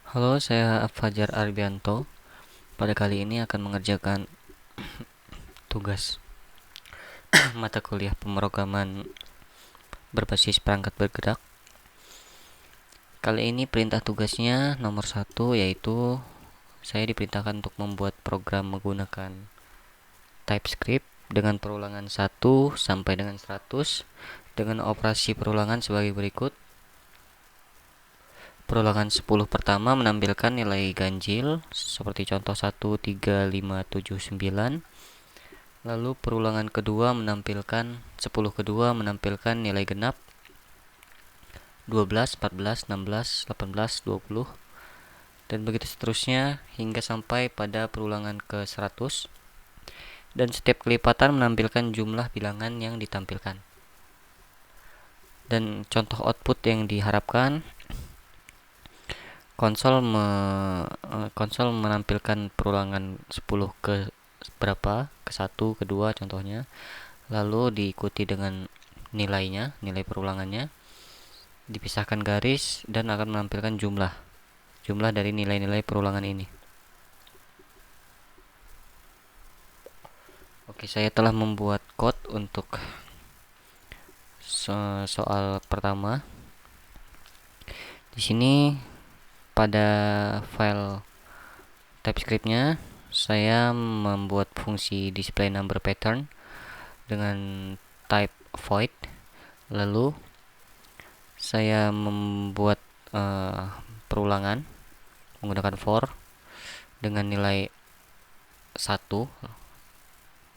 Halo, saya Fajar Arbianto. Pada kali ini akan mengerjakan tugas mata kuliah pemrograman berbasis perangkat bergerak. Kali ini perintah tugasnya nomor 1, yaitu saya diperintahkan untuk membuat program menggunakan TypeScript dengan perulangan 1 sampai dengan 100 dengan operasi perulangan sebagai berikut. Perulangan 10 pertama menampilkan nilai ganjil seperti contoh 1, 3, 5, 7, 9. Lalu perulangan kedua menampilkan 10 kedua menampilkan nilai genap 12, 14, 16, 18, 20 dan begitu seterusnya hingga sampai pada perulangan ke 100, dan setiap kelipatan menampilkan jumlah bilangan yang ditampilkan. Dan contoh output yang diharapkan, konsol menampilkan perulangan 10 ke berapa, ke 1, ke 2 contohnya, lalu diikuti dengan nilainya, nilai perulangannya, dipisahkan garis dan akan menampilkan jumlah dari nilai-nilai perulangan ini. Oke, saya telah membuat code untuk soal pertama. Di sini pada file TypeScript-nya saya membuat fungsi display number pattern dengan type void. Lalu saya membuat perulangan menggunakan for dengan nilai 1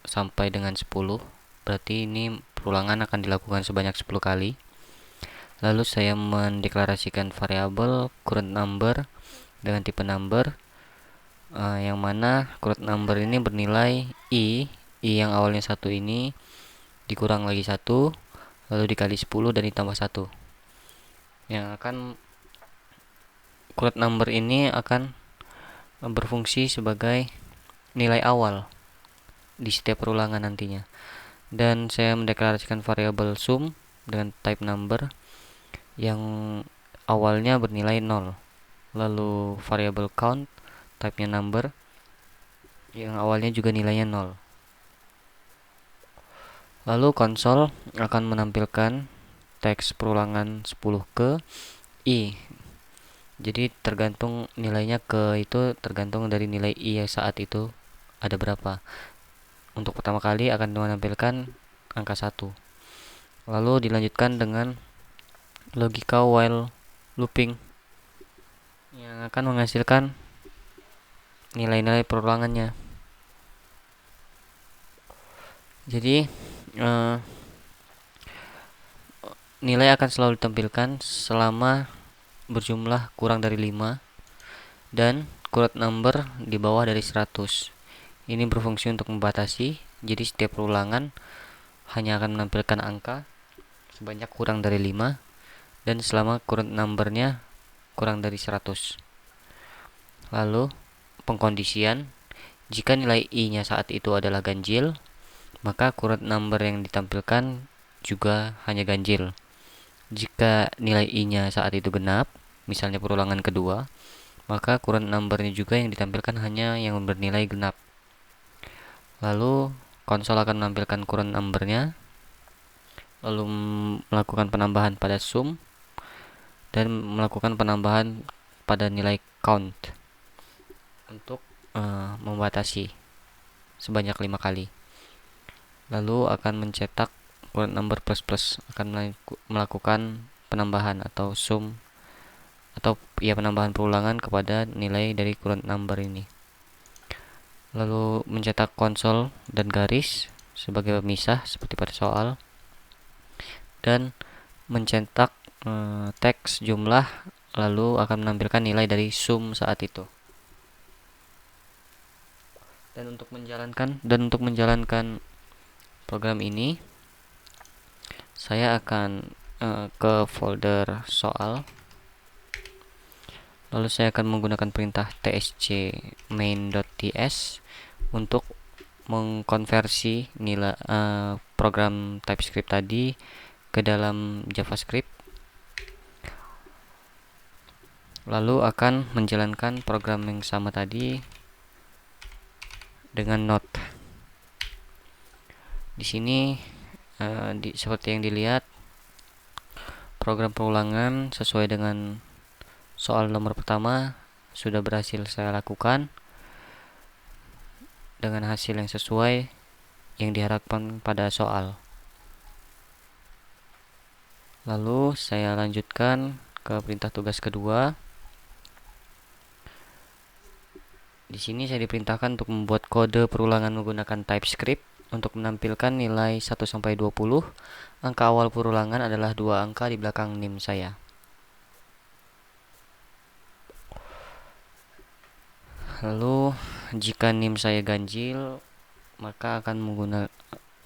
sampai dengan 10. Berarti ini perulangan akan dilakukan sebanyak 10 kali. Lalu saya mendeklarasikan variabel current number dengan tipe number, yang mana current number ini bernilai i yang awalnya 1 ini dikurang lagi 1, lalu dikali 10 dan ditambah 1. Yang akan current number ini akan berfungsi sebagai nilai awal di setiap perulangan nantinya. Dan saya mendeklarasikan variabel sum dengan type number yang awalnya bernilai 0. Lalu variabel count type-nya number yang awalnya juga nilainya 0. Lalu konsol akan menampilkan teks perulangan 10 ke i. Jadi tergantung nilainya ke itu tergantung dari nilai i saat itu ada berapa. Untuk pertama kali akan menampilkan angka 1. Lalu dilanjutkan dengan logika while looping yang akan menghasilkan nilai-nilai perulangannya. Jadi nilai akan selalu ditampilkan selama berjumlah kurang dari 5 dan current number di bawah dari 100. Ini berfungsi untuk membatasi, jadi setiap perulangan hanya akan menampilkan angka sebanyak kurang dari 5 dan selama current numbernya kurang dari 100. Lalu pengkondisian, jika nilai i-nya saat itu adalah ganjil, maka current number yang ditampilkan juga hanya ganjil. Jika nilai i-nya saat itu genap, misalnya perulangan kedua, maka current number-nya juga yang ditampilkan hanya yang bernilai genap. Lalu konsol akan menampilkan current number-nya, lalu melakukan penambahan pada sum dan melakukan penambahan pada nilai count untuk membatasi sebanyak 5 kali. Lalu akan mencetak current number plus plus, akan melakukan penambahan atau sum atau penambahan perulangan kepada nilai dari current number ini. Lalu mencetak konsol dan garis sebagai pemisah seperti pada soal, dan mencetak teks jumlah, lalu akan menampilkan nilai dari sum saat itu. Dan untuk menjalankan program ini, saya akan ke folder soal. Lalu saya akan menggunakan perintah tsc main.ts untuk mengkonversi nilai program TypeScript tadi ke dalam JavaScript. lalu akan menjalankan program yang sama tadi dengan not. Di sini seperti yang dilihat, program perulangan sesuai dengan soal nomor pertama sudah berhasil saya lakukan dengan hasil yang sesuai yang diharapkan pada soal. Lalu saya lanjutkan ke perintah tugas kedua. Di sini saya diperintahkan untuk membuat kode perulangan menggunakan TypeScript untuk menampilkan nilai 1 sampai 20. Angka awal perulangan adalah 2 angka di belakang NIM saya. Lalu jika NIM saya ganjil, maka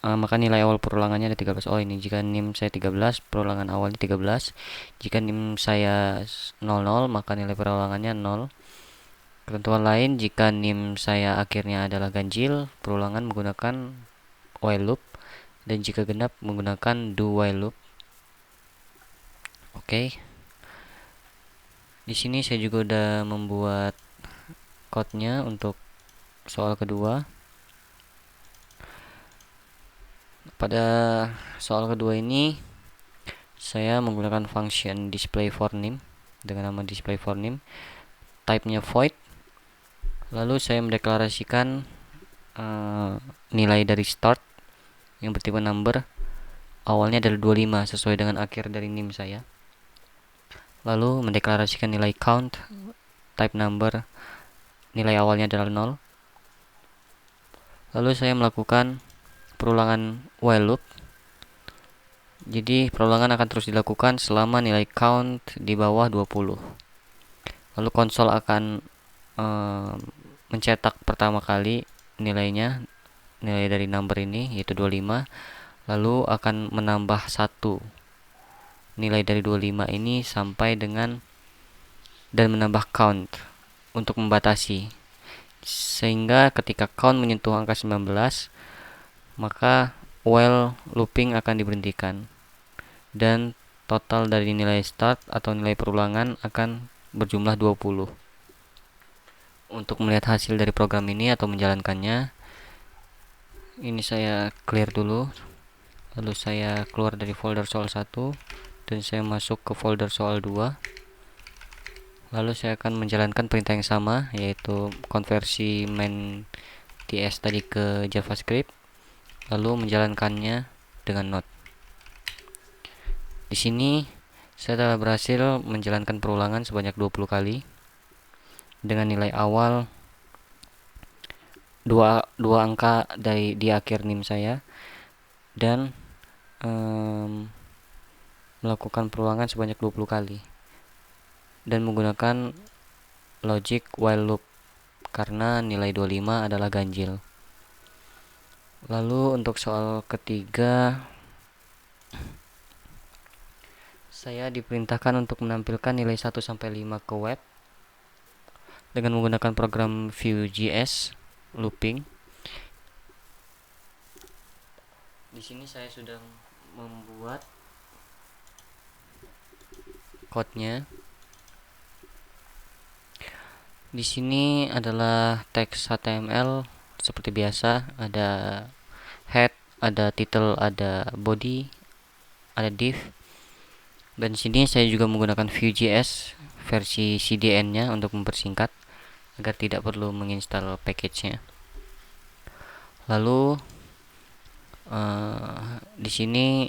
maka nilai awal perulangannya ada 13. Oh, ini jika NIM saya 13, perulangan awalnya 13. Jika NIM saya 00, maka nilai perulangannya 0. Ketentuan lain, jika NIM saya akhirnya adalah ganjil, perulangan menggunakan while loop, dan jika genap menggunakan do while loop. Oke. Di sini saya juga udah membuat code-nya untuk soal kedua. Pada soal kedua ini saya menggunakan function display for name dengan nama display for name, type-nya void. Lalu saya mendeklarasikan nilai dari start yang bertipe number, awalnya adalah 25 sesuai dengan akhir dari NIM saya. Lalu mendeklarasikan nilai count, type number, nilai awalnya adalah 0. Lalu saya melakukan perulangan while loop. Jadi perulangan akan terus dilakukan selama nilai count di bawah 20. Lalu konsol akan mencetak pertama kali nilainya, nilai dari number ini yaitu 25. Lalu akan menambah 1 nilai dari 25 ini sampai dengan dan menambah count untuk membatasi, sehingga ketika count menyentuh angka 19, maka while looping akan diberhentikan dan total dari nilai start atau nilai perulangan akan berjumlah 20. Untuk melihat hasil dari program ini atau menjalankannya, ini saya clear dulu. Lalu saya keluar dari folder soal 1 dan saya masuk ke folder soal 2. Lalu saya akan menjalankan perintah yang sama, yaitu konversi main TS tadi ke JavaScript, lalu menjalankannya dengan Node. Di sini saya telah berhasil menjalankan perulangan sebanyak 20 kali dengan nilai awal 2 angka di akhir NIM saya, dan melakukan perulangan sebanyak 20 kali dan menggunakan logic while loop karena nilai 25 adalah ganjil. Lalu untuk soal ketiga, saya diperintahkan untuk menampilkan nilai 1 sampai 5 ke web dengan menggunakan program Vue.js looping. Di sini saya sudah membuat code-nya. Di sini adalah teks HTML seperti biasa, ada head, ada title, ada body, ada div. Dan di sini saya juga menggunakan Vue.js versi CDN-nya untuk mempersingkat agar tidak perlu menginstal package-nya. Lalu di sini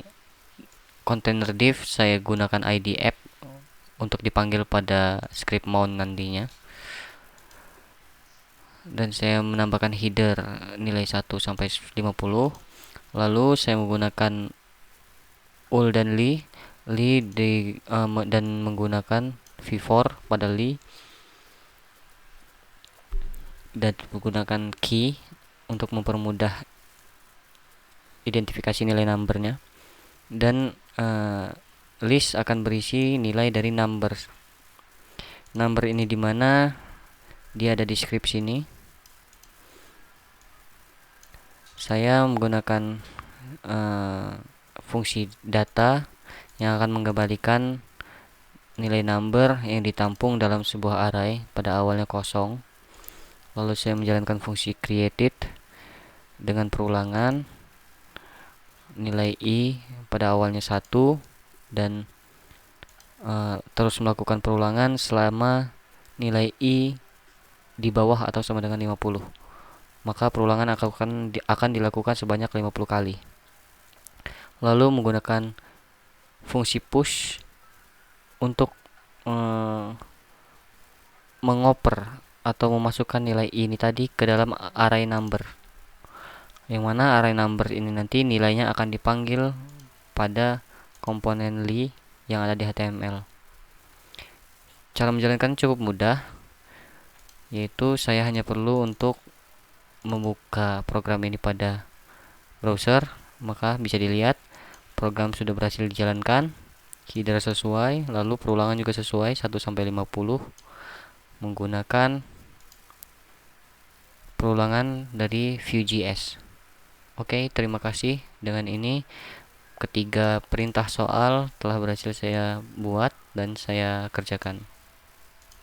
container div saya gunakan ID app untuk dipanggil pada script mount nantinya. Dan saya menambahkan header nilai 1 sampai 50. Lalu saya menggunakan ul dan li dan menggunakan v4 pada li dan menggunakan key untuk mempermudah identifikasi nilai numbernya. Dan list akan berisi nilai dari number ini dimana dia ada di script sini. Saya menggunakan fungsi data yang akan mengembalikan nilai number yang ditampung dalam sebuah array pada awalnya kosong. Lalu saya menjalankan fungsi created dengan perulangan nilai i pada awalnya 1 dan terus melakukan perulangan selama nilai i di bawah atau sama dengan 50. Maka perulangan akan dilakukan sebanyak 50 kali. Lalu menggunakan fungsi push untuk mengoper atau memasukkan nilai ini tadi ke dalam array number. Yang mana array number ini nanti nilainya akan dipanggil pada komponen li yang ada di HTML. Cara menjalankan cukup mudah, yaitu saya hanya perlu untuk membuka program ini pada browser, maka bisa dilihat program sudah berhasil dijalankan, header sesuai, lalu perulangan juga sesuai 1 sampai 50 menggunakan perulangan dari Vue.js. Oke, terima kasih. Dengan ini ketiga perintah soal telah berhasil saya buat dan saya kerjakan.